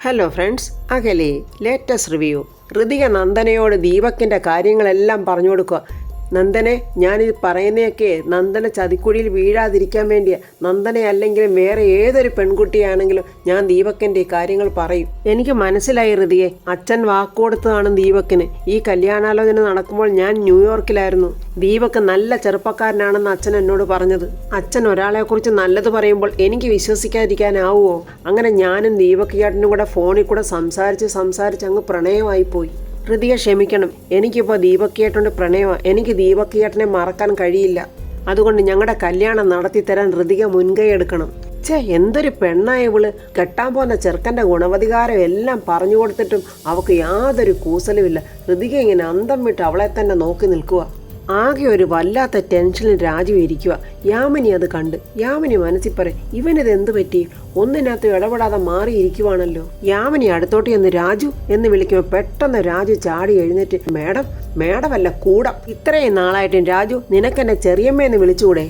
Hello friends, അകലെ latest review. Ritika നന്ദനയോട് ദീപക്കിൻ്റെ കാര്യങ്ങളെല്ലാം പറഞ്ഞു കൊടുക്കുക. നന്ദനെ, ഞാനിത് പറയുന്നതൊക്കെ നന്ദന ചതിക്കുഴിയിൽ വീഴാതിരിക്കാൻ വേണ്ടിയാ. നന്ദനെ അല്ലെങ്കിലും വേറെ ഏതൊരു പെൺകുട്ടിയാണെങ്കിലും ഞാൻ ദീപക്കിൻ്റെ കാര്യങ്ങൾ പറയും. എനിക്ക് മനസ്സിലായി ഋതിയെ, അച്ഛൻ വാക്കുകൊടുത്തതാണ് ദീപക്കിന്. ഈ കല്യാണാലോചന നടക്കുമ്പോൾ ഞാൻ ന്യൂയോർക്കിലായിരുന്നു. ദീപക്ക് നല്ല ചെറുപ്പക്കാരനാണെന്ന് അച്ഛൻ എന്നോട് പറഞ്ഞത്. അച്ഛൻ ഒരാളെക്കുറിച്ച് നല്ലത് പറയുമ്പോൾ എനിക്ക് വിശ്വസിക്കാതിരിക്കാനാവുമോ? അങ്ങനെ ഞാനും ദീപക് ചേട്ടനും കൂടെ ഫോണിൽ കൂടെ സംസാരിച്ച് അങ്ങ് പ്രണയമായിപ്പോയി. ഋതിക ക്ഷമിക്കണം, എനിക്കിപ്പോൾ ദീപക് ചേട്ടൻ്റെ പ്രണയമാണ്. എനിക്ക് ദീപക് ചേട്ടനെ മറക്കാൻ കഴിയില്ല. അതുകൊണ്ട് ഞങ്ങളുടെ കല്യാണം നടത്തിത്തരാൻ ഋതിക മുൻകൈ എടുക്കണം. എന്തൊരു പെണ്ണായ ഇവള്! കെട്ടാൻ പോകുന്ന ചെറുക്കൻ്റെ ഗുണവധികാരം എല്ലാം പറഞ്ഞു കൊടുത്തിട്ടും അവൾക്ക് യാതൊരു കൂസലുമില്ല. ഋതിക ഇങ്ങനെ അന്തം വിട്ട് അവളെ തന്നെ നോക്കി നിൽക്കുക. ആകെ ഒരു വല്ലാത്ത ടെൻഷനിൽ രാജു ഇരിക്കുക. യാമിനി അത് കണ്ട് യാമിനി മനസ്സിൽ പറയും, ഇവനിത് എന്ത് പറ്റി? ഒന്നിനകത്ത് ഇടപെടാതെ മാറിയിരിക്കുവാണല്ലോ. യാമിനി അടുത്തോട്ട് ചെന്ന് രാജു എന്ന് വിളിക്കുമ്പോൾ പെട്ടെന്ന് രാജു ചാടി എഴുന്നേറ്റ്, മേഡമല്ല കൂടം. ഇത്രയും നാളായിട്ടും രാജു, നിനക്കെന്നെ ചെറിയമ്മയെന്ന് വിളിച്ചുകൂടെ?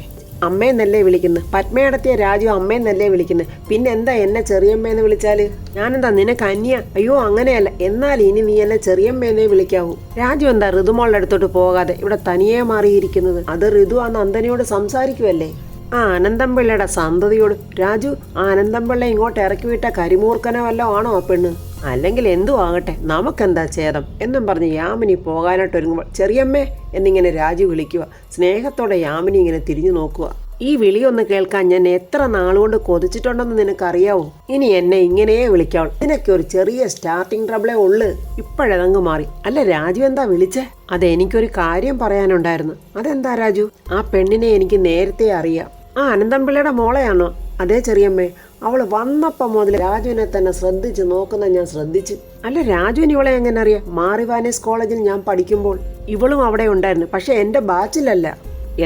അമ്മയെന്നല്ലേ വിളിക്കുന്നത്? പത്മയടത്തിയ രാജു അമ്മയെന്നല്ലേ വിളിക്കുന്നത്? പിന്നെ എന്താ എന്നെ ചെറിയമ്മയെന്ന് വിളിച്ചാല്? ഞാനെന്താ നിനക്ക് അന്യ? അയ്യോ, അങ്ങനെയല്ല. എന്നാൽ ഇനി നീ എന്നെ ചെറിയമ്മയെന്നേ വിളിക്കാവൂ. രാജു എന്താ ഋതുമോളുടെ അടുത്തോട്ട് പോകാതെ ഇവിടെ തനിയെ മാറിയിരിക്കുന്നത്? അത് ഋതു ആ നന്ദനയോട് സംസാരിക്കുമല്ലേ? ആ അനന്തംപിള്ളയുടെ സന്തതിയോട്. രാജു, ആ അനന്തംപിള്ള ഇങ്ങോട്ട് ഇറക്കി വിട്ട കരിമൂർക്കനോ വല്ലോ ആണോ ആ പെണ്ണ്? അല്ലെങ്കിൽ എന്തു ആകട്ടെ, നമുക്കെന്താ ഛേദം എന്നും പറഞ്ഞ് യാമിനി പോകാനായിട്ട് ഒരുങ്ങുമ്പോൾ ചെറിയമ്മേ എന്നിങ്ങനെ രാജു വിളിക്കുക. സ്നേഹത്തോടെ യാമിനി ഇങ്ങനെ തിരിഞ്ഞു നോക്കുക. ഈ വിളിയൊന്ന് കേൾക്കാൻ ഞാൻ എത്ര നാളുകൊണ്ട് കൊതിച്ചിട്ടുണ്ടെന്ന് നിനക്കറിയാവോ? ഇനി എന്നെ ഇങ്ങനെയേ വിളിക്കാവൂ. ഇതിനൊക്കെ ഒരു ചെറിയ സ്റ്റാർട്ടിങ് ട്രബിളേ ഉള്ളു. ഇപ്പോഴതങ്ങ് മാറി. അല്ല രാജു, എന്താ വിളിച്ചേ? അതെനിക്കൊരു കാര്യം പറയാനുണ്ടായിരുന്നു. അതെന്താ രാജു? ആ പെണ്ണിനെ എനിക്ക് നേരത്തെ അറിയാം. ആ അനന്തംപിള്ളയുടെ മോളെയാണോ? അതേ ചെറിയമ്മേ. അവൾ വന്നപ്പം മുതൽ രാജുവിനെ തന്നെ ശ്രദ്ധിച്ച് നോക്കുന്ന ഞാൻ ശ്രദ്ധിച്ചു. അല്ല രാജുവിന് ഇവളെ എങ്ങനെ അറിയാം? മാറിവാനീസ് കോളേജിൽ ഞാൻ പഠിക്കുമ്പോൾ ഇവളും അവിടെ ഉണ്ടായിരുന്നു. പക്ഷെ എൻ്റെ ബാച്ചിലല്ല.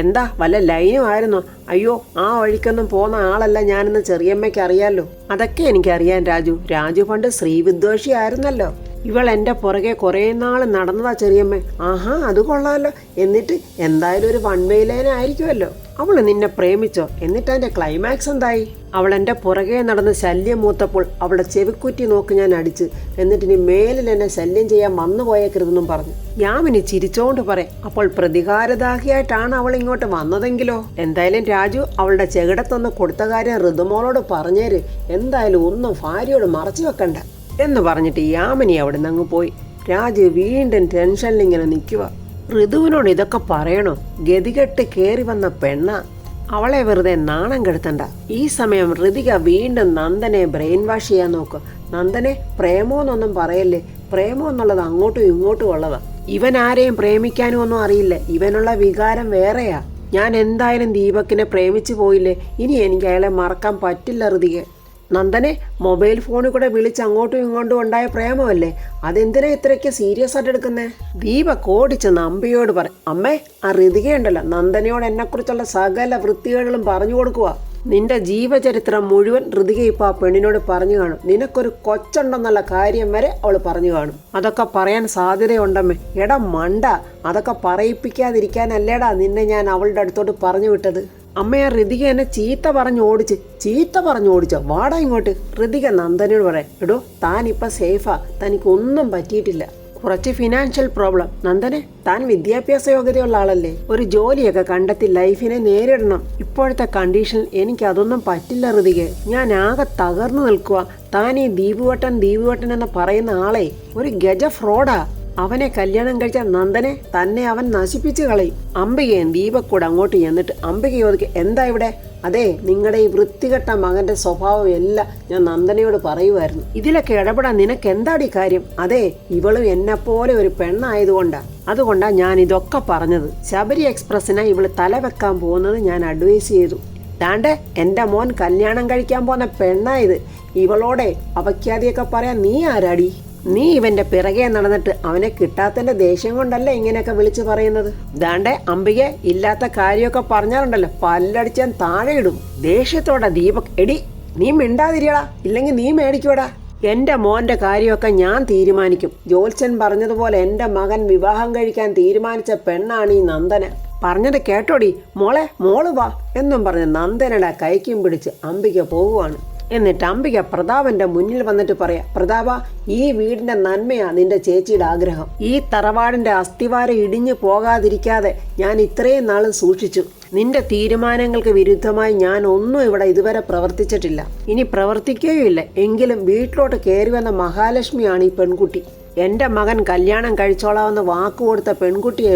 എന്താ വല്ല ലൈനും ആയിരുന്നോ? അയ്യോ, ആ വഴിക്കൊന്നും പോന്ന ആളല്ല ഞാനെന്ന് ചെറിയമ്മയ്ക്ക് അറിയാലോ. അതൊക്കെ എനിക്കറിയാൻ രാജു പണ്ട് ശ്രീവിദ്വേഷി ആയിരുന്നല്ലോ. ഇവൾ എൻ്റെ പുറകെ കുറേ നാൾ നടന്നതാ ചെറിയമ്മ. ആഹാ, അത് കൊള്ളാമല്ലോ. എന്നിട്ട് എന്തായാലും ഒരു വൺ വേ ലൈൻ ആയിരിക്കുമല്ലോ. അവൾ നിന്നെ പ്രേമിച്ചോ? എന്നിട്ട് അതിൻ്റെ ക്ലൈമാക്സ് എന്തായി? അവൾ എൻ്റെ പുറകെ നടന്ന് ശല്യം മൂത്തപ്പോൾ അവളുടെ ചെവിക്കുറ്റി നോക്കി ഞാൻ അടിച്ച്. എന്നിട്ട് ഇനി മേലിൽ എന്നെ ശല്യം ചെയ്യാൻ വന്നു പോയേക്കരുതെന്നും പറഞ്ഞു. യാമിനി ചിരിച്ചോണ്ട് പറയും, അപ്പോൾ പ്രതികാരദാഹിയായിട്ടാണ് അവൾ ഇങ്ങോട്ട് വന്നതെങ്കിലോ? എന്തായാലും രാജു, അവളുടെ ചെകിടത്തൊന്ന് കൊടുത്ത കാര്യം ഋതുമോളോട് പറഞ്ഞേര്. എന്തായാലും ഒന്നും ഭാര്യയോട് മറച്ചു വെക്കണ്ട എന്ന് പറഞ്ഞിട്ട് യാമിനി അവിടെ നിന്ന് അങ്ങ് പോയി. രാജു വീണ്ടും ടെൻഷനിൽ ഇങ്ങനെ നിൽക്കുക. ഋതുവിനോട് ഇതൊക്കെ പറയണോ? ഗതികെട്ട് കയറി വന്ന പെണ്ണ, അവളെ വെറുതെ നാണം കെടുത്തണ്ട. ഈ സമയം ഋതിക വീണ്ടും നന്ദനെ ബ്രെയിൻ വാഷ് ചെയ്യാൻ നോക്കുക. നന്ദനെ, പ്രേമോന്നൊന്നും പറയല്ലേ. പ്രേമോ എന്നുള്ളത് അങ്ങോട്ടും ഇങ്ങോട്ടും ഉള്ളതാ. ഇവൻ ആരെയും പ്രേമിക്കാനും ഒന്നും അറിയില്ല. ഇവനുള്ള വികാരം വേറെയാ. ഞാൻ എന്തായാലും ദീപക്കിനെ പ്രേമിച്ചു പോയില്ലേ. ഇനി എനിക്ക് അയാളെ മറക്കാൻ പറ്റില്ല ഋതിക. നന്ദനെ, മൊബൈൽ ഫോണിൽ കൂടെ വിളിച്ച് അങ്ങോട്ടും ഇങ്ങോട്ടും ഉണ്ടായ പ്രേമമല്ലേ? അതെന്തിനാ ഇത്രയ്ക്ക് സീരിയസ് ആയിട്ട് എടുക്കുന്നേ? ദീപക് ഓടിച്ചെന്ന് അമ്പയോട് പറയും, അമ്മേ, ആ ഋതികയുണ്ടല്ലോ, നന്ദനയോട് എന്നെക്കുറിച്ചുള്ള സകല വൃത്തികേടുകളും പറഞ്ഞു കൊടുക്കുക. നിന്റെ ജീവചരിത്രം മുഴുവൻ ഋതിക ഇപ്പം ആ പെണ്ണിനോട് പറഞ്ഞു കാണും. നിനക്കൊരു കൊച്ചുണ്ടെന്നുള്ള കാര്യം വരെ അവൾ പറഞ്ഞു കാണും. അതൊക്കെ പറയാൻ സാധ്യതയുണ്ടമ്മേ. എടാ മണ്ട, അതൊക്കെ പറയിപ്പിക്കാതിരിക്കാനല്ലേടാ നിന്നെ ഞാൻ അവളുടെ അടുത്തോട്ട് പറഞ്ഞു വിട്ടത്. അമ്മയെ ഋതിക എന്നെ ചീത്ത പറഞ്ഞു ഓടിച്ചോ? വാടാ ഇങ്ങോട്ട്. ഋതിക നന്ദനോട് പറയാം, എടോ താനിപ്പോൾ സേഫാ, തനിക്കൊന്നും പറ്റിയിട്ടില്ല. കുറച്ച് ഫിനാൻഷ്യൽ പ്രോബ്ലം. നന്ദനെ, താൻ വിദ്യാഭ്യാസ യോഗ്യതയുള്ള ആളല്ലേ? ഒരു ജോലിയൊക്കെ കണ്ടെത്തി ലൈഫിനെ നേരിടണം. ഇപ്പോഴത്തെ കണ്ടീഷനിൽ എനിക്ക് അതൊന്നും പറ്റില്ല ഋതികെ. ഞാൻ ആകെ തകർന്നു നിൽക്കുക. താൻ ഈ ദീപുവട്ടൻ എന്ന് പറയുന്ന ആളെ ഒരു ഗജ ഫ്രോഡാ. അവനെ കല്യാണം കഴിച്ച നന്ദനെ തന്നെ അവൻ നശിപ്പിച്ചു കളയും. അംബികയും ദീപക്കൂടെ അങ്ങോട്ട് ചെന്നിട്ട് അംബിക ചോദിക്കുക, എന്താ ഇവിടെ? അതെ, നിങ്ങളുടെ ഈ വൃത്തികെട്ട മകന്റെ സ്വഭാവം എല്ലാം ഞാൻ നന്ദനയോട് പറയുമായിരുന്നു. ഇതിലൊക്കെ ഇടപെടാൻ നിനക്ക് എന്താടി കാര്യം? അതെ, ഇവളും എന്നെപ്പോലെ ഒരു അതുകൊണ്ടാ ഞാൻ ഇതൊക്കെ പറഞ്ഞത്. ശബരി എക്സ്പ്രസിനാ ഇവള് തല വെക്കാൻ പോകുന്നത് ഞാൻ അഡ്വൈസ് ചെയ്തു. താണ്ടെ, എൻ്റെ മോൻ കല്യാണം കഴിക്കാൻ പോകുന്ന പെണ്ണായത്. ഇവളോടെ അപഖ്യാതിയൊക്കെ പറയാൻ നീ ആരാടി? നീ ഇവന്റെ പിറകെ നടന്നിട്ട് അവനെ കിട്ടാത്തന്റെ ദേഷ്യം കൊണ്ടല്ല ഇങ്ങനെയൊക്കെ വിളിച്ചു പറയുന്നത്. ദാണ്ടെ അംബികെ, ഇല്ലാത്ത കാര്യമൊക്കെ പറഞ്ഞാലുണ്ടല്ലോ പല്ലടിച്ചാൻ താഴെ ഇടും. ദേഷ്യത്തോടെ ദീപക്, എടി നീ മിണ്ടാതിരിയടാ, ഇല്ലെങ്കിൽ നീ മേടിക്കൂടാ. എൻ്റെ മോൻ്റെ കാര്യമൊക്കെ ഞാൻ തീരുമാനിക്കും. ജോത്സ്യൻ പറഞ്ഞതുപോലെ എൻ്റെ മകൻ വിവാഹം കഴിക്കാൻ തീരുമാനിച്ച പെണ്ണാണ് ഈ നന്ദന. പറഞ്ഞത് കേട്ടോടി മോള് വാ എന്നും പറഞ്ഞ് നന്ദനയുടെ കൈക്കും പിടിച്ച് അംബിക പോവുകയാണ്. എന്നിട്ട് അംബിക പ്രതാപന്റെ മുന്നിൽ വന്നിട്ട് പറയാ, പ്രതാപ, ഈ വീടിന്റെ നന്മയാ നിന്റെ ചേച്ചിയുടെ ആഗ്രഹം. ഈ തറവാടിന്റെ അസ്ഥിവാരം ഇടിഞ്ഞു പോകാതിരിക്കാതെ ഞാൻ ഇത്രയും നാളും സൂക്ഷിച്ചു. നിന്റെ തീരുമാനങ്ങൾക്ക് വിരുദ്ധമായി ഞാൻ ഒന്നും ഇവിടെ ഇതുവരെ പ്രവർത്തിച്ചിട്ടില്ല, ഇനി പ്രവർത്തിക്കുകയുമില്ല. എങ്കിലും വീട്ടിലോട്ട് കയറി വന്ന മഹാലക്ഷ്മിയാണ് ഈ പെൺകുട്ടി. എന്റെ മകൻ കല്യാണം കഴിച്ചോളാമെന്ന് വാക്കുകൊടുത്ത പെൺകുട്ടിയെ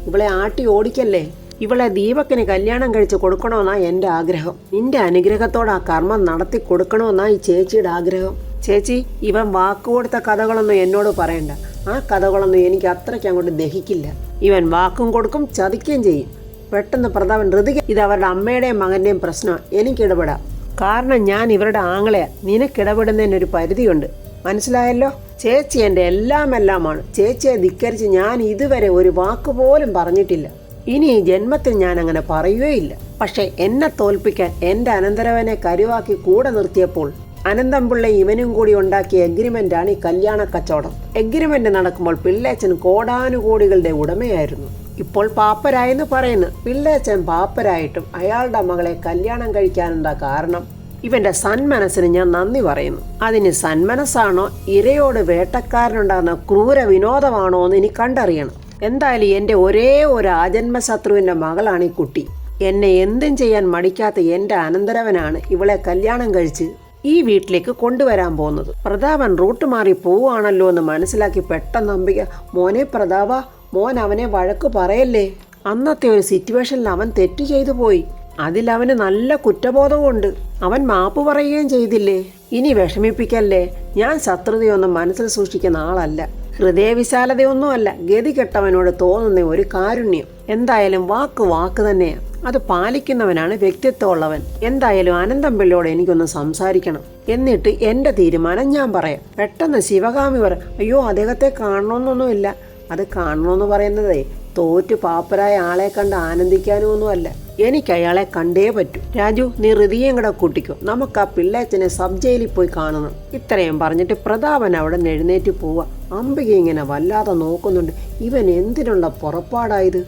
ഇവളെ ആട്ടി ഓടിക്കല്ലേ. ഇവളെ ദീപക്കിന് കല്യാണം കഴിച്ച് കൊടുക്കണമെന്നാ എൻ്റെ ആഗ്രഹം. നിന്റെ അനുഗ്രഹത്തോടെ ആ കർമ്മം നടത്തി കൊടുക്കണമെന്നാ ഈ ചേച്ചിയുടെ ആഗ്രഹം. ചേച്ചി, ഇവൻ വാക്കുകൊടുത്ത കഥകളൊന്നും എന്നോട് പറയണ്ട. ആ കഥകളൊന്നും എനിക്ക് അത്രയ്ക്ക് അങ്ങോട്ട് ദഹിക്കില്ല. ഇവൻ വാക്കും കൊടുക്കും, ചതിക്കുകയും ചെയ്യും. പെട്ടെന്ന് പ്രതാപൻ, ഋതിക, ഇത് അവരുടെ അമ്മയുടെയും മകൻ്റെയും പ്രശ്നമാണ്, എനിക്കിടപെടാം. കാരണം ഞാൻ ഇവരുടെ ആങ്ങളെയാ. നിനക്കിടപെടുന്നതിനൊരു പരിധിയുണ്ട്, മനസ്സിലായല്ലോ? ചേച്ചി എൻ്റെ എല്ലാമാണ്. ചേച്ചിയെ ധിക്കരിച്ച് ഞാൻ ഇതുവരെ ഒരു വാക്കുപോലും പറഞ്ഞിട്ടില്ല. ഇനി ഈ ജന്മത്തിൽ ഞാൻ അങ്ങനെ പറയുകയില്ല. പക്ഷെ എന്നെ തോൽപ്പിക്കാൻ എൻ്റെ അനന്തരവനെ കരുവാക്കി കൂടെ നിർത്തിയപ്പോൾ അനന്തംപിള്ള ഇവനും കൂടി ഉണ്ടാക്കിയ എഗ്രിമെന്റാണ് ഈ കല്യാണ കച്ചവടം. എഗ്രിമെന്റ് നടക്കുമ്പോൾ പിള്ളേച്ചൻ കോടാനുകോടികളുടെ ഉടമയായിരുന്നു. ഇപ്പോൾ പാപ്പരായെന്ന് പറയുന്നു. പിള്ളേച്ചൻ പാപ്പരായിട്ടും അയാളുടെ മകളെ കല്യാണം കഴിക്കാനെന്താ കാരണം? ഇവന്റെ സന്മനസ്സിന് ഞാൻ നന്ദി പറയുന്നു. അതിന് സന്മനസ്സാണോ ഇരയോട് വേട്ടക്കാരനുണ്ടാകുന്ന ക്രൂര വിനോദമാണോ എന്ന് ഇനി കണ്ടറിയണം. എന്തായാലും എൻ്റെ ഒരേ ഒരു ആജന്മശത്രുവിൻ്റെ മകളാണ് ഈ കുട്ടി. എന്നെ എന്തും ചെയ്യാൻ മടിക്കാത്ത എൻ്റെ അനന്തരവനാണ് ഇവളെ കല്യാണം കഴിച്ച് ഈ വീട്ടിലേക്ക് കൊണ്ടുവരാൻ പോകുന്നത്. പ്രതാപൻ റൂട്ട് മാറി പോവുകയാണല്ലോ എന്ന് മനസ്സിലാക്കി പെട്ടെന്ന് അംബിക, മോനെ പ്രതാപ, മോൻ അവനെ വഴക്ക് പറയല്ലേ. അന്നത്തെ ഒരു സിറ്റുവേഷനിൽ അവൻ തെറ്റ് ചെയ്തു പോയി. അതിലവന് നല്ല കുറ്റബോധവുമുണ്ട്. അവൻ മാപ്പ് പറയുകയും ചെയ്തില്ലേ. ഇനി വിഷമിപ്പിക്കല്ലേ. ഞാൻ ശത്രുതയൊന്നും മനസ്സിൽ സൂക്ഷിക്കുന്ന ആളല്ല. ഹൃദയവിശാലതയൊന്നുമല്ല. ഗതി കെട്ടവനോട് തോന്നുന്ന ഒരു കാരുണ്യം. എന്തായാലും വാക്ക് തന്നെയാണ്. അത് പാലിക്കുന്നവനാണ് വ്യക്തിത്വമുള്ളവൻ. എന്തായാലും അനന്തംപിള്ളയോട് എനിക്കൊന്ന് സംസാരിക്കണം. എന്നിട്ട് എൻ്റെ തീരുമാനം ഞാൻ പറയാം. പെട്ടെന്ന് ശിവകാമി പറയും, അയ്യോ, അദ്ദേഹത്തെ കാണണമെന്നൊന്നുമില്ല. അത് കാണണമെന്ന് പറയുന്നതേ തോറ്റു പാപ്പരായ ആളെ കണ്ട് ആനന്ദിക്കാനൊന്നുമല്ല. എനിക്ക് അയാളെ കണ്ടേ പറ്റൂ. രാജു, നീ ഋതിയും കൂടെ കൂട്ടിക്കോ. നമുക്ക് ആ പിള്ളേച്ചനെ സബ് ജയിലിൽ പോയി കാണണം. ഇത്രയും പറഞ്ഞിട്ട് പ്രതാപൻ അവിടെ നിന്ന് എഴുന്നേറ്റ് പോവാ. അംബിക ഇങ്ങനെ വല്ലാതെ നോക്കുന്നുണ്ട്. ഇവൻ എന്തിനുള്ള പുറപ്പാടായത്?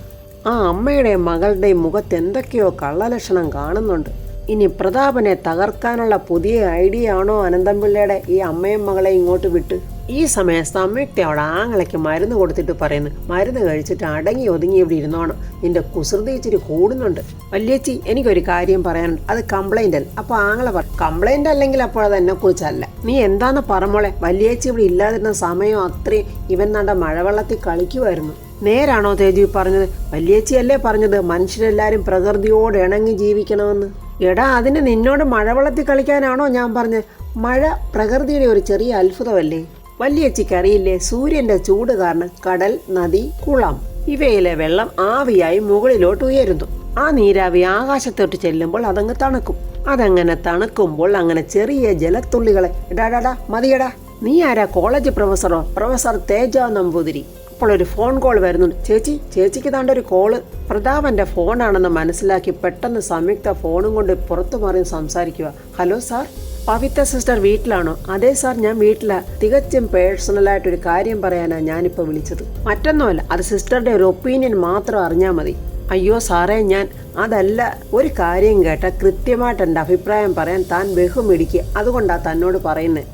ആ അമ്മയുടെയും മകളുടെയും മുഖത്ത് എന്തൊക്കെയോ കള്ളലക്ഷണം കാണുന്നുണ്ട്. ഇനി പ്രതാപനെ തകർക്കാനുള്ള പുതിയ ഐഡിയ ആണോ അനന്തംപിള്ളയുടെ ഈ അമ്മയും മകളെ ഇങ്ങോട്ട് വിട്ട്? ഈ സമയം സംയുക്ത അവിടെ ആങ്ങളയ്ക്ക് മരുന്ന് കൊടുത്തിട്ട് പറയുന്നു, മരുന്ന് കഴിച്ചിട്ട് അടങ്ങി ഒതുങ്ങി ഇവിടെ ഇരുന്നോണം. നിന്റെ കുസൃതി ഇച്ചിരി കൂടുന്നുണ്ട്. വല്യേച്ചി, എനിക്കൊരു കാര്യം പറയാനുണ്ട്. അത് കംപ്ലൈന്റ് അല്ല. അപ്പൊ ആങ്ങളെ കംപ്ലൈന്റ് അല്ലെങ്കിൽ അപ്പോൾ അത് എന്നെ കുറിച്ചല്ല. നീ എന്താന്ന് പറമോളെ. വല്യേച്ചി ഇവിടെ ഇല്ലാതിരുന്ന സമയം അത്രയും ഇവൻ നണ്ട മഴവെള്ളത്തിൽ കളിക്കുമായിരുന്നു. നേരാണോ തേജു പറഞ്ഞത്? വല്യേച്ചിയല്ലേ പറഞ്ഞത് മനുഷ്യരെല്ലാരും പ്രകൃതിയോട് ഇണങ്ങി ജീവിക്കണമെന്ന്? എടാ, അതിന് നിന്നോട് മഴവെള്ളത്തിൽ കളിക്കാനാണോ ഞാൻ പറഞ്ഞത്? മഴ പ്രകൃതിയുടെ ഒരു ചെറിയ അത്ഭുതമല്ലേ? വല്യേച്ചിക്കറിയില്ലേ, സൂര്യന്റെ ചൂട് കാരണം കടൽ, നദി, കുളം ഇവയിലെ വെള്ളം ആവിയായി മുകളിലോട്ട് ഉയരുന്നു. ആ നീരാവി ആകാശത്തോട്ട് ചെല്ലുമ്പോൾ അതങ്ങ് തണുക്കും. അതങ്ങനെ തണുക്കുമ്പോൾ അങ്ങനെ ചെറിയ ജലത്തുള്ളികളെ എടാടാ മതിയടാ. നീ ആരാ? കോളേജ് പ്രൊഫസറോ? പ്രൊഫസർ തേജ നമ്പൂതിരി. അപ്പോൾ ഒരു ഫോൺ കോൾ വരുന്നുണ്ട്. ചേച്ചിക്ക് താണ്ട ഒരു കോള്. പ്രതാപന്റെ ഫോണാണെന്ന് മനസ്സിലാക്കി പെട്ടെന്ന് സംയുക്ത ഫോണും കൊണ്ട് പുറത്തു മാറി സംസാരിക്കുക. ഹലോ സാർ, പവിത്ര സിസ്റ്റർ വീട്ടിലാണോ? അതെ സാർ, ഞാൻ വീട്ടിലാ. തികച്ചും പേഴ്സണലായിട്ടൊരു കാര്യം പറയാനാണ് ഞാനിപ്പോൾ വിളിച്ചത്. മറ്റൊന്നുമല്ല, അത് സിസ്റ്ററുടെ ഒരു ഒപ്പീനിയൻ മാത്രം അറിഞ്ഞാൽ മതി. അയ്യോ സാറേ, ഞാൻ അതല്ല, ഒരു കാര്യം കേട്ട കൃത്യമായിട്ട് എൻ്റെ അഭിപ്രായം പറയാൻ താൻ ബഹുമിടിക്കുക. അതുകൊണ്ടാണ് തന്നോട് പറയുന്നത്.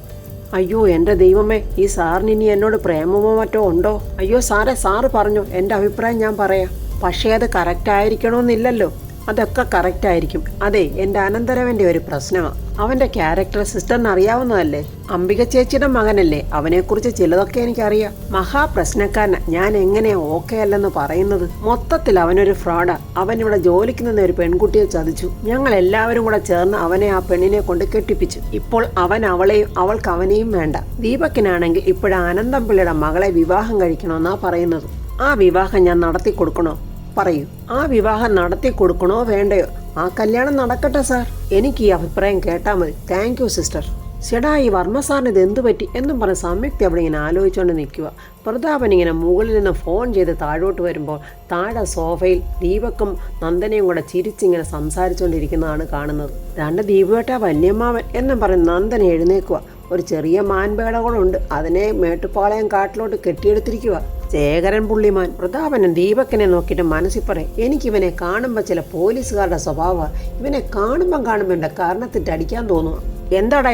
അയ്യോ എൻ്റെ ദൈവമേ, ഈ സാറിന് ഇനി എന്നോട് പ്രേമമോ മറ്റോ ഉണ്ടോ? അയ്യോ സാറ് പറഞ്ഞോ, എൻ്റെ അഭിപ്രായം ഞാൻ പറയാം. പക്ഷേ അത് കറക്റ്റ് ആയിരിക്കണമെന്നില്ലല്ലോ. അതൊക്കെ കറക്റ്റ് ആയിരിക്കും. അതെ, എൻ്റെ അനന്തരവൻ്റെ ഒരു പ്രശ്നമാണ്. അവൻ്റെ ക്യാരക്ടർ സിസ്റ്ററിന് അറിയാവുന്നതല്ലേ. അംബിക ചേച്ചിയുടെ മകനല്ലേ. അവനെക്കുറിച്ച് ചിലതൊക്കെ എനിക്കറിയാം. മഹാപ്രശ്നക്കാരന. ഞാൻ എങ്ങനെയാ ഓക്കെ അല്ലെന്ന് പറയുന്നത്? മൊത്തത്തിൽ അവനൊരു ഫ്രോഡാ. അവനിവിടെ ജോലിക്ക് നിന്ന് ഒരു പെൺകുട്ടിയെ ചതിച്ചു. ഞങ്ങൾ എല്ലാവരും കൂടെ ചേർന്ന് അവനെ ആ പെണ്ണിനെ കൊണ്ട് കെട്ടിപ്പിച്ചു. ഇപ്പോൾ അവൻ അവളെയും അവൾക്ക് അവനെയും വേണ്ട. ദീപക്കിനാണെങ്കിൽ ഇപ്പോഴാ അനന്തംപിള്ളയുടെ മകളെ വിവാഹം കഴിക്കണമെന്നാ പറയുന്നത്. ആ വിവാഹം ഞാൻ നടത്തി കൊടുക്കണോ? പറയൂ. ആ വിവാഹം നടത്തി കൊടുക്കണോ വേണ്ടയോ? ആ കല്യാണം നടക്കട്ടെ സാർ. എനിക്ക് ഈ അഭിപ്രായം കേട്ടാൽ മതി. Thank you sister. ചേടാ, ഈ വർമ്മ സാറിന് ഇത് എന്തു പറ്റി എന്നും പറഞ്ഞ് സംയുക്ത അവിടെ ഇങ്ങനെ ആലോചിച്ചുകൊണ്ട് നിൽക്കുക. പ്രതാപൻ ഇങ്ങനെ മുകളിൽ നിന്ന് ഫോൺ ചെയ്ത് താഴോട്ട് വരുമ്പോൾ താഴെ സോഫയിൽ ദീപക്കും നന്ദനയും കൂടെ ചിരിച്ചിങ്ങനെ സംസാരിച്ചുകൊണ്ടിരിക്കുന്നതാണ് കാണുന്നത്. രണ്ട് ദീപേട്ട വല്യമ്മാവൻ എന്നും പറഞ്ഞ് നന്ദന എഴുന്നേക്കുക. ഒരു ചെറിയ മാൻപേടകളുണ്ട്. അതിനെ മേട്ടുപ്പാളയം കാട്ടിലോട്ട് കെട്ടിയെടുത്തിരിക്കുക. ശേഖരൻ പുള്ളിമാൻ. പ്രതാപനും ദീപക്കിനെ നോക്കിയിട്ട് മനസ്സിൽ പറയും, എനിക്കിവനെ കാണുമ്പോൾ ചില പോലീസുകാരുടെ സ്വഭാവമാണ്. ഇവനെ കാണുമ്പം എൻ്റെ കാരണത്തിട്ട് അടിക്കാൻ തോന്നുക. എന്താടാ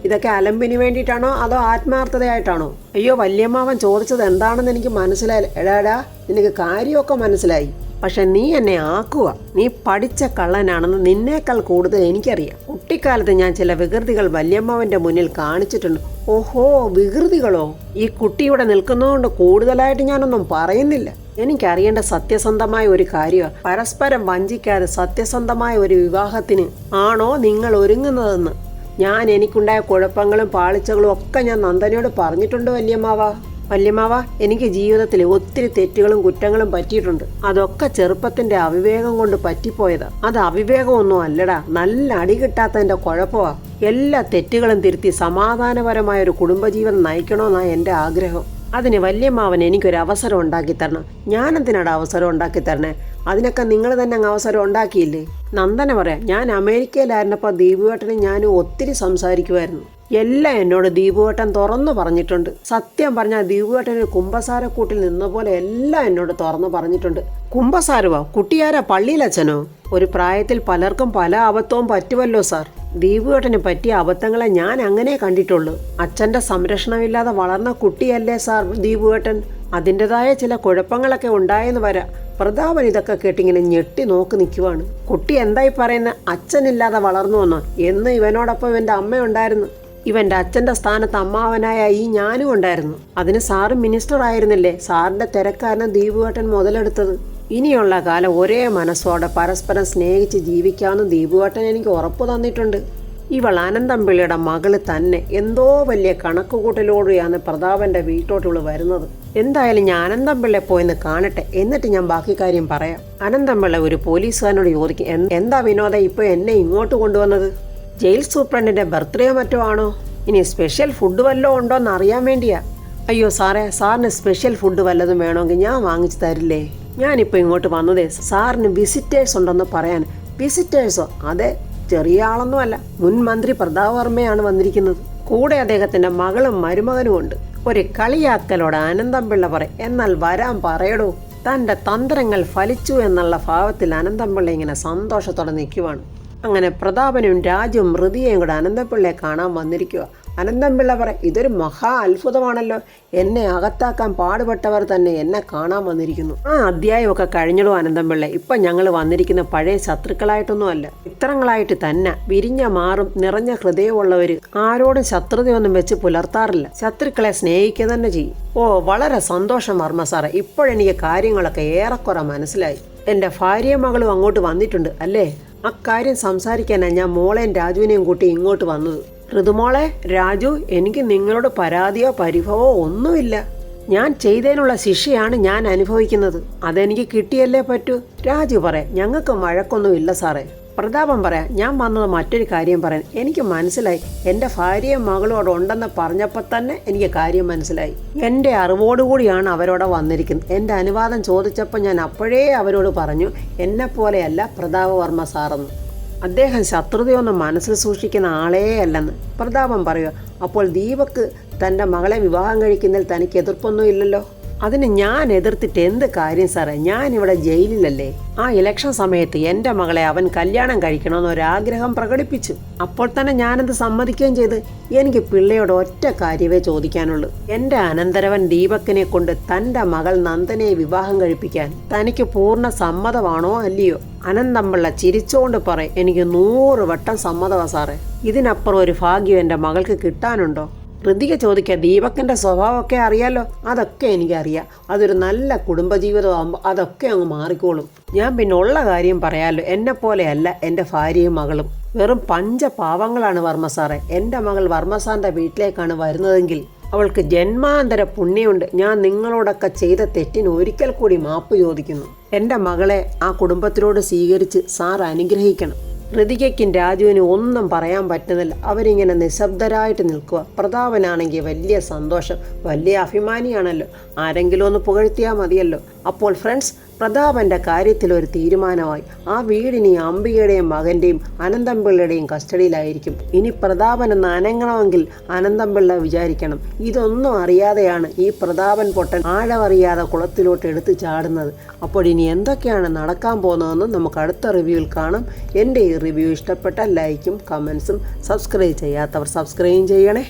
ഇതൊക്കെ അലമ്പിന് വേണ്ടിയിട്ടാണോ അതോ ആത്മാർത്ഥതയായിട്ടാണോ? അയ്യോ വല്യമ്മാവൻ ചോദിച്ചത് എന്താണെന്ന് എനിക്ക് മനസ്സിലായില്ല. എടാ നിനക്ക് കാര്യമൊക്കെ മനസ്സിലായി, പക്ഷെ നീ എന്നെ ആക്കുക. നീ പഠിച്ച കള്ളനാണെന്ന് നിന്നേക്കാൾ കൂടുതൽ എനിക്കറിയാം. കുട്ടിക്കാലത്ത് ഞാൻ ചില വികൃതികൾ വല്യമ്മാവന്റെ മുന്നിൽ കാണിച്ചിട്ടുണ്ട്. ഓഹോ, വികൃതികളോ? ഈ കുട്ടിയുടെ നിൽക്കുന്നതുകൊണ്ട് കൂടുതലായിട്ട് ഞാനൊന്നും പറയുന്നില്ല. എനിക്കറിയേണ്ട സത്യസന്ധമായ ഒരു കാര്യമാണ്. പരസ്പരം വഞ്ചിക്കാതെ സത്യസന്ധമായ ഒരു വിവാഹത്തിന് ആണോ നിങ്ങൾ ഒരുങ്ങുന്നതെന്ന്. ഞാൻ എനിക്കുണ്ടായ കുഴപ്പങ്ങളും പാളിച്ചകളും ഒക്കെ ഞാൻ നന്ദനയോട് പറഞ്ഞിട്ടുണ്ട് വല്യമ്മാവ, എനിക്ക് ജീവിതത്തിൽ ഒത്തിരി തെറ്റുകളും കുറ്റങ്ങളും പറ്റിയിട്ടുണ്ട്. അതൊക്കെ ചെറുപ്പത്തിന്റെ അവിവേകം കൊണ്ട് പറ്റിപ്പോയതാ. അത് അവിവേകമൊന്നും അല്ലടാ, നല്ല അടി കിട്ടാത്തതിന്റെ കുഴപ്പമാ. എല്ലാ തെറ്റുകളും തിരുത്തി സമാധാനപരമായ ഒരു കുടുംബജീവിതം നയിക്കണമെന്നാ എൻ്റെ ആഗ്രഹം. അതിന് വല്യമ്മാവൻ എനിക്കൊരു അവസരം ഉണ്ടാക്കി തരണം. ഞാനെന്തിനാണ് അവസരം ഉണ്ടാക്കി തരണേ? അതിനൊക്കെ നിങ്ങൾ തന്നെ അങ്ങ് അവസരം ഉണ്ടാക്കിയില്ലേ? നന്ദന പറയാം, ഞാൻ അമേരിക്കയിലായിരുന്നപ്പോൾ ദീപുവേട്ടനും ഞാനും ഒത്തിരി സംസാരിക്കുമായിരുന്നു. എല്ലാം എന്നോട് ദീപുവേട്ടൻ തുറന്നു പറഞ്ഞിട്ടുണ്ട്. സത്യം പറഞ്ഞാൽ ദീപുവേട്ടൻ ഒരു കുമ്പസാരക്കൂട്ടിൽ നിന്ന പോലെ എല്ലാം എന്നോട് തുറന്നു പറഞ്ഞിട്ടുണ്ട്. കുമ്പസാരവോ? കുട്ടിയാരാ, പള്ളിയിലച്ഛനോ? ഒരു പ്രായത്തിൽ പലർക്കും പല അബദ്ധവും പറ്റുമല്ലോ സാർ. ദീപുവേട്ടന് പറ്റിയ അബദ്ധങ്ങളെ ഞാൻ അങ്ങനെ കണ്ടിട്ടുള്ളൂ. അച്ഛൻ്റെ സംരക്ഷണമില്ലാതെ വളർന്ന കുട്ടിയല്ലേ സാർ ദീപുവേട്ടൻ. അതിൻ്റെതായ ചില കുഴപ്പങ്ങളൊക്കെ ഉണ്ടായെന്ന് വരാം. പ്രതാപൻ ഇതൊക്കെ കേട്ടിങ്ങനെ ഞെട്ടി നോക്കി നിൽക്കുവാണ്. കുട്ടി എന്തായി പറയുന്നത്? അച്ഛനില്ലാതെ വളർന്നു വന്നോ? എന്ന് ഇവനോടൊപ്പം ഇവൻ്റെ അമ്മയുണ്ടായിരുന്നു. ഇവൻ്റെ അച്ഛൻ്റെ സ്ഥാനത്ത് അമ്മാവനായ ഈ ഞാനും ഉണ്ടായിരുന്നു. അതിന് സാറ് മിനിസ്റ്റർ ആയിരുന്നില്ലേ? സാറിൻ്റെ തിരക്കാരന് ദീപുവേട്ടൻ മുതലെടുത്തത്. ഇനിയുള്ള കാലം ഒരേ മനസ്സോടെ പരസ്പരം സ്നേഹിച്ച് ജീവിക്കാമെന്ന് ദീപുവേട്ടൻ എനിക്ക് ഉറപ്പു തന്നിട്ടുണ്ട്. ഇവൾ അനന്തംപിള്ളയുടെ മകള് തന്നെ. എന്തോ വലിയ കണക്കുകൂട്ടലോടെയാണ് പ്രതാപന്റെ വീട്ടോട്ടുള്ള വരുന്നത്. എന്തായാലും ഞാൻ അനന്തംപിള്ളയെ പോയെന്ന് കാണട്ടെ, എന്നിട്ട് ഞാൻ ബാക്കി കാര്യം പറയാം. അനന്തംപിള്ള ഒരു പോലീസുകാരനോട് ചോദിക്കും, എന്താ വിനോദ ഇപ്പോൾ എന്നെ ഇങ്ങോട്ട് കൊണ്ടുവന്നത്? ജയിൽ സൂപ്രണ്ടിന്റെ ബർത്ത്ഡേ മറ്റോ ആണോ? ഇനി സ്പെഷ്യൽ ഫുഡ് വല്ലതും ഉണ്ടോ എന്ന് അറിയാൻ വേണ്ടിയാ. അയ്യോ സാറേ, സാറിന് സ്പെഷ്യൽ ഫുഡ് വല്ലതും വേണമെങ്കിൽ ഞാൻ വാങ്ങിച്ചു തരില്ലേ? ഞാനിപ്പോൾ ഇങ്ങോട്ട് വന്നതേ സാറിന് വിസിറ്റേഴ്സ് ഉണ്ടെന്ന് പറയാൻ. വിസിറ്റേഴ്സോ? അതെ, ചെറിയ ആളൊന്നും അല്ല. മുൻ മന്ത്രി പ്രതാപ് വർമ്മയാണ് വന്നിരിക്കുന്നത്. കൂടെ അദ്ദേഹത്തിന്റെ മകളും മരുമകനും ഉണ്ട്. ഒരു കളിയാക്കലോടെ അനന്തംപിള്ള പറയും, എന്നാൽ വരാൻ പറയടോ. തന്റെ തന്ത്രങ്ങൾ ഫലിച്ചു എന്നുള്ള ഭാവത്തിൽ അനന്തംപിള്ള ഇങ്ങനെ സന്തോഷത്തോടെ നിൽക്കുവാണ്. അങ്ങനെ പ്രതാപനും രാജുവും ഹൃദയയും കൂടെ അനന്തംപിള്ളയെ കാണാൻ വന്നിരിക്കുക. അനന്തംപിള്ള പറയും, ഇതൊരു മഹാ അത്ഭുതമാണല്ലോ. എന്നെ അകത്താക്കാൻ പാടുപെട്ടവർ തന്നെ എന്നെ കാണാൻ വന്നിരിക്കുന്നു. ആ അധ്യായമൊക്കെ കഴിഞ്ഞിടും അനന്തംപിള്ള. ഇപ്പം ഞങ്ങൾ വന്നിരിക്കുന്ന പഴയ ശത്രുക്കളായിട്ടൊന്നും അല്ല, മിത്രങ്ങളായിട്ട് തന്നെ. വിരിഞ്ഞ മാറും നിറഞ്ഞ ഹൃദയമുള്ളവർ ആരോടും ശത്രുതയൊന്നും വെച്ച് പുലർത്താറില്ല. ശത്രുക്കളെ സ്നേഹിക്കുക തന്നെ ചെയ്യും. ഓ, വളരെ സന്തോഷം വർമ്മ സാറേ. ഇപ്പോഴെനിക്ക് കാര്യങ്ങളൊക്കെ ഏറെക്കുറെ മനസ്സിലായി. എൻ്റെ ഭാര്യയും മകളും അങ്ങോട്ട് വന്നിട്ടുണ്ട് അല്ലേ? അക്കാര്യം സംസാരിക്കാനാണ് ഞാൻ മോളെയും രാജുവിനെയും കൂട്ടി ഇങ്ങോട്ട് വന്നത്. ഋതുമോളെ, രാജു, എനിക്ക് നിങ്ങളോട് പരാതിയോ പരിഭവമോ ഒന്നുമില്ല. ഞാൻ ചെയ്തതിനുള്ള ശിക്ഷയാണ് ഞാൻ അനുഭവിക്കുന്നത്. അതെനിക്ക് കിട്ടിയല്ലേ പറ്റൂ. രാജു പറയാം, ഞങ്ങൾക്ക് വഴക്കൊന്നുമില്ല സാറേ. പ്രതാപം പറയാം, ഞാൻ വന്നത് മറ്റൊരു കാര്യം പറയാൻ. എനിക്ക് മനസ്സിലായി, എൻ്റെ ഭാര്യയും മകളോട് ഉണ്ടെന്ന് പറഞ്ഞപ്പോൾ തന്നെ എനിക്ക് കാര്യം മനസ്സിലായി. എൻ്റെ അറിവോടുകൂടിയാണ് അവരോട് വന്നിരിക്കുന്നത്. എൻ്റെ അനുവാദം ചോദിച്ചപ്പോൾ ഞാൻ അപ്പോഴേ അവരോട് പറഞ്ഞു, എന്നെപ്പോലെയല്ല പ്രതാപ വർമ്മ സാറെന്ന്. അദ്ദേഹം ശത്രുതയൊന്നും മനസ്സിൽ സൂക്ഷിക്കുന്ന ആളേ അല്ലെന്ന്. പ്രതാപം പറയുക, അപ്പോൾ ദീപക്ക് തൻ്റെ മകളെ വിവാഹം കഴിക്കുന്നതിൽ തനിക്ക് എതിർപ്പൊന്നും ഇല്ലല്ലോ? അതിന് ഞാൻ എതിർത്തിട്ട് എന്ത് കാര്യം സാറേ? ഞാനിവിടെ ജയിലിലല്ലേ. ആ ഇലക്ഷൻ സമയത്ത് എൻ്റെ മകളെ അവൻ കല്യാണം കഴിക്കണമെന്നൊരാഗ്രഹം പ്രകടിപ്പിച്ചു. അപ്പോൾ തന്നെ ഞാനത് സമ്മതിക്കുകയും ചെയ്ത്. എനിക്ക് പിള്ളയോട് ഒറ്റ കാര്യമേ ചോദിക്കാനുള്ളൂ. എൻ്റെ അനന്തരവൻ ദീപക്കിനെ കൊണ്ട് തൻ്റെ മകൾ നന്ദനയെ വിവാഹം കഴിപ്പിക്കാൻ തനിക്ക് പൂർണ്ണ സമ്മതമാണോ അല്ലയോ? അനന്തംപിള്ള ചിരിച്ചോണ്ട് പറയും, എനിക്ക് 100 വട്ടം സമ്മതമാ സാറേ. ഇതിനപ്പുറം ഒരു ഭാഗ്യം എൻ്റെ മകൾക്ക് കിട്ടാനുണ്ടോ? ഋതിക ചോദിക്കുക, ദീപക്കിൻ്റെ സ്വഭാവമൊക്കെ അറിയാലോ? അതൊക്കെ എനിക്കറിയാം. അതൊരു നല്ല കുടുംബജീവിതമാകുമ്പോൾ അതൊക്കെ അങ്ങ് മാറിക്കോളും. ഞാൻ പിന്നെ ഉള്ള കാര്യം പറയാമല്ലോ, എന്നെപ്പോലെയല്ല എൻ്റെ ഭാര്യയും മകളും. വെറും പഞ്ചപാവങ്ങളാണ് വർമ്മ സാറേ. എൻ്റെ മകൾ വർമ്മ സാറിൻ്റെ വീട്ടിലേക്കാണ് വരുന്നതെങ്കിൽ അവൾക്ക് ജന്മാന്തര പുണ്യമുണ്ട്. ഞാൻ നിങ്ങളോടൊക്കെ ചെയ്ത തെറ്റിന് ഒരിക്കൽ കൂടി മാപ്പ് ചോദിക്കുന്നു. എൻ്റെ മകളെ ആ കുടുംബത്തിനോട് സ്വീകരിച്ച് സാർ അനുഗ്രഹിക്കണം. ഋതികയ്ക്കും രാജുവിനും ഒന്നും പറയാൻ പറ്റുന്നില്ല. അവരിങ്ങനെ നിശബ്ദരായിട്ട് നിൽക്കുക. പ്രതാപനാണെങ്കിൽ വലിയ സന്തോഷം, വലിയ അഭിമാനിയാണല്ലോ. ആരെങ്കിലും ഒന്ന് പുകഴ്ത്തിയാൽ മതിയല്ലോ. അപ്പോൾ ഫ്രണ്ട്സ്, പ്രതാപൻ്റെ കാര്യത്തിൽ ഒരു തീരുമാനമായി. ആ വീടിനി അംബികയുടെയും മകൻ്റെയും അനന്തംപിള്ളയുടെയും കസ്റ്റഡിയിലായിരിക്കും. ഇനി പ്രതാപൻ ഒന്ന് അനങ്ങണമെങ്കിൽ അനന്തംപിള്ള വിചാരിക്കണം. ഇതൊന്നും അറിയാതെയാണ് ഈ പ്രതാപൻ പൊട്ടൻ ആഴമറിയാതെ കുളത്തിലോട്ട് എടുത്ത് ചാടുന്നത്. അപ്പോൾ ഇനി എന്തൊക്കെയാണ് നടക്കാൻ പോകുന്നതെന്ന് നമുക്ക് അടുത്ത റിവ്യൂവിൽ കാണാം. എൻ്റെ ഈ റിവ്യൂ ഇഷ്ടപ്പെട്ടാൽ ലൈക്കും കമൻസും, സബ്സ്ക്രൈബ് ചെയ്യാത്തവർ സബ്സ്ക്രൈബ് ചെയ്യണേ.